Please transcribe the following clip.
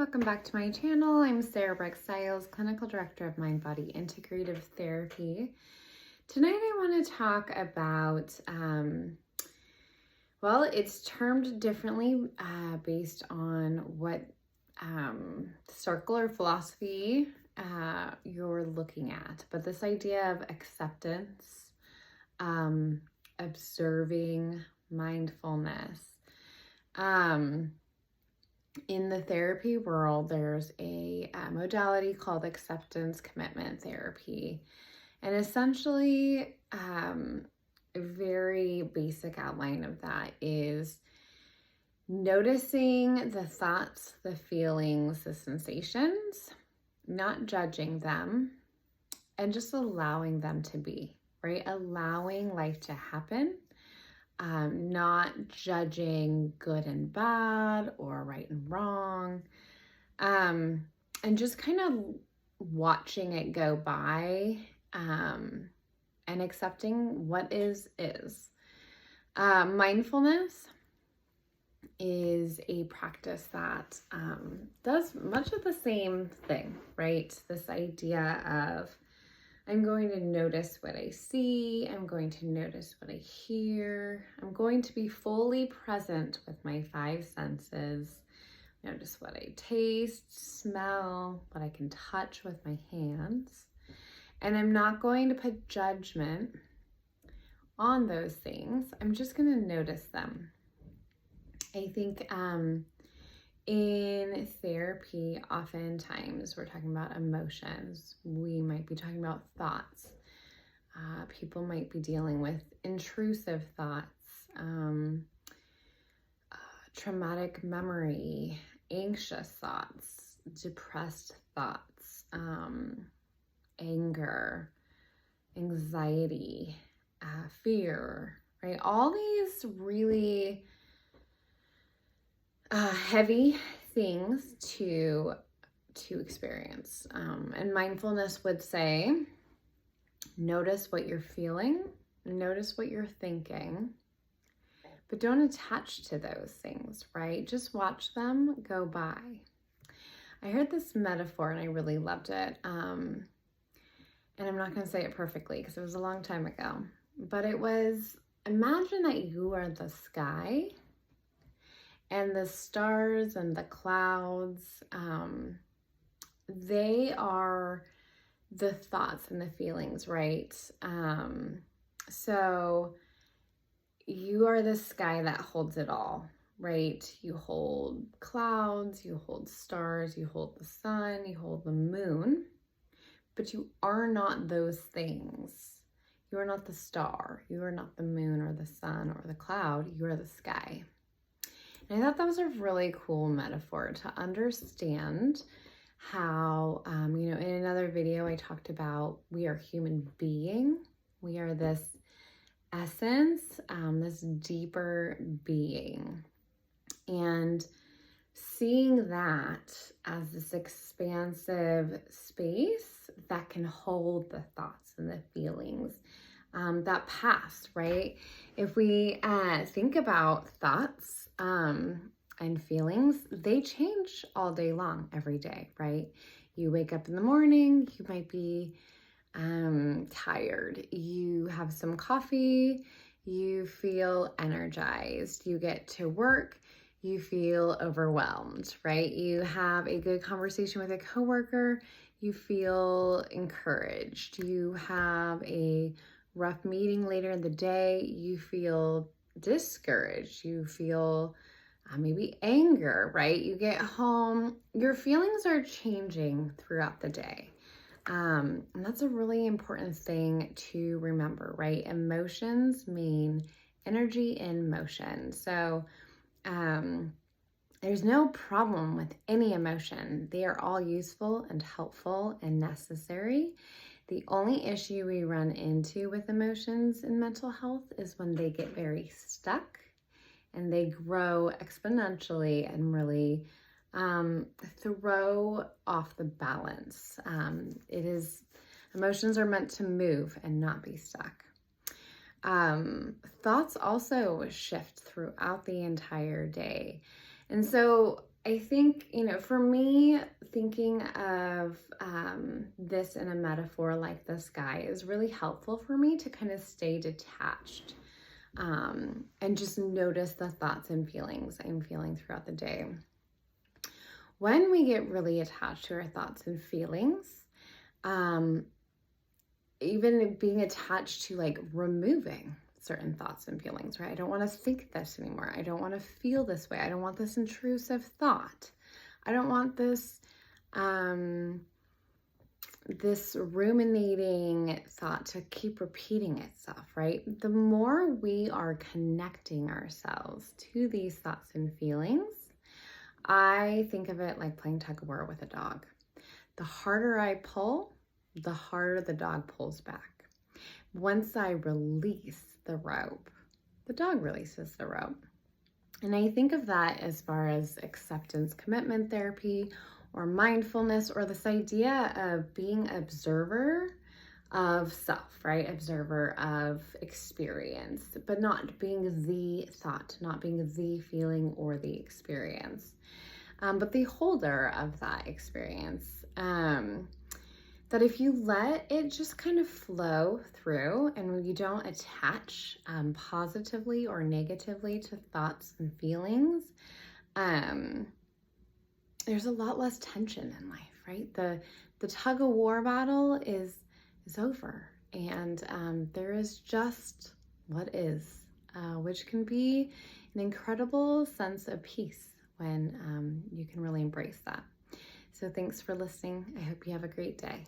welcome back to my channel. I'm Sarah-Brooke, Clinical Director of Mind Body Integrative Therapy. Tonight I want to talk about, well, it's termed differently based on what circle or philosophy you're looking at. But this idea of acceptance, observing, mindfulness. In the therapy world, there's a modality called acceptance commitment therapy. And essentially, a very basic outline of that is noticing the thoughts, the feelings, the sensations, not judging them, and just allowing them to be, right? Allowing life to happen. Not judging good and bad or right and wrong, and just kind of watching it go by, and accepting what is. Mindfulness is a practice that does much of the same thing, right? This idea of I'm going to notice what I see. I'm going to notice what I hear. I'm going to be fully present with my five senses. Notice what I taste, smell, what I can touch with my hands. And I'm not going to put judgment on those things. I'm just going to notice them. I think in therapy, oftentimes we're talking about emotions. We might be talking about thoughts. People might be dealing with intrusive thoughts, traumatic memory, anxious thoughts, depressed thoughts, anger, anxiety, fear, right? All these really heavy things to experience. And mindfulness would say, notice what you're feeling, notice what you're thinking, but don't attach to those things, right? Just watch them go by. I heard this metaphor and I really loved it. And I'm not going to say it perfectly because it was a long time ago, but it was, imagine that you are the sky and the stars and the clouds, they are the thoughts and the feelings, right? So you are the sky that holds it all, right? You hold clouds, you hold stars, you hold the sun, you hold the moon, but you are not those things. You are not the star. You are not the moon or the sun or the cloud. You are the sky. And I thought that was a really cool metaphor to understand how, in another video I talked about we are human being. We are this essence, this deeper being. And seeing that as this expansive space that can hold the thoughts and the feelings that pass, right? If we think about thoughts and feelings, they change all day long, every day, right? You wake up in the morning, you might be tired. You have some coffee, you feel energized. You get to work, you feel overwhelmed, right? You have a good conversation with a coworker, you feel encouraged. You have a rough meeting later in the day, you feel discouraged, you feel maybe anger, right? You get home, your feelings are changing throughout the day. And that's a really important thing to remember, right? Emotions mean energy in motion. So there's no problem with any emotion. They are all useful and helpful and necessary. The only issue we run into with emotions in mental health is when they get very stuck and they grow exponentially and really throw off the balance. Emotions are meant to move and not be stuck. Thoughts also shift throughout the entire day. And so I think, for me, thinking of this in a metaphor like the sky is really helpful for me to kind of stay detached and just notice the thoughts and feelings I'm feeling throughout the day. When we get really attached to our thoughts and feelings, even being attached to like removing certain thoughts and feelings, right? I don't want to think this anymore. I don't want to feel this way. I don't want this intrusive thought. I don't want this this ruminating thought to keep repeating itself, right? The more we are connecting ourselves to these thoughts and feelings, I think of it like playing tug of war with a dog. The harder I pull, the harder the dog pulls back. Once I release the rope, the dog releases the rope. And I think of that as far as acceptance commitment therapy or mindfulness, or this idea of being observer of self, right? Observer of experience, but not being the thought, not being the feeling or the experience, but the holder of that experience. That if you let it just kind of flow through and you don't attach positively or negatively to thoughts and feelings, there's a lot less tension in life, right? The tug of war battle is over, and there is just what is, which can be an incredible sense of peace when you can really embrace that. So thanks for listening. I hope you have a great day.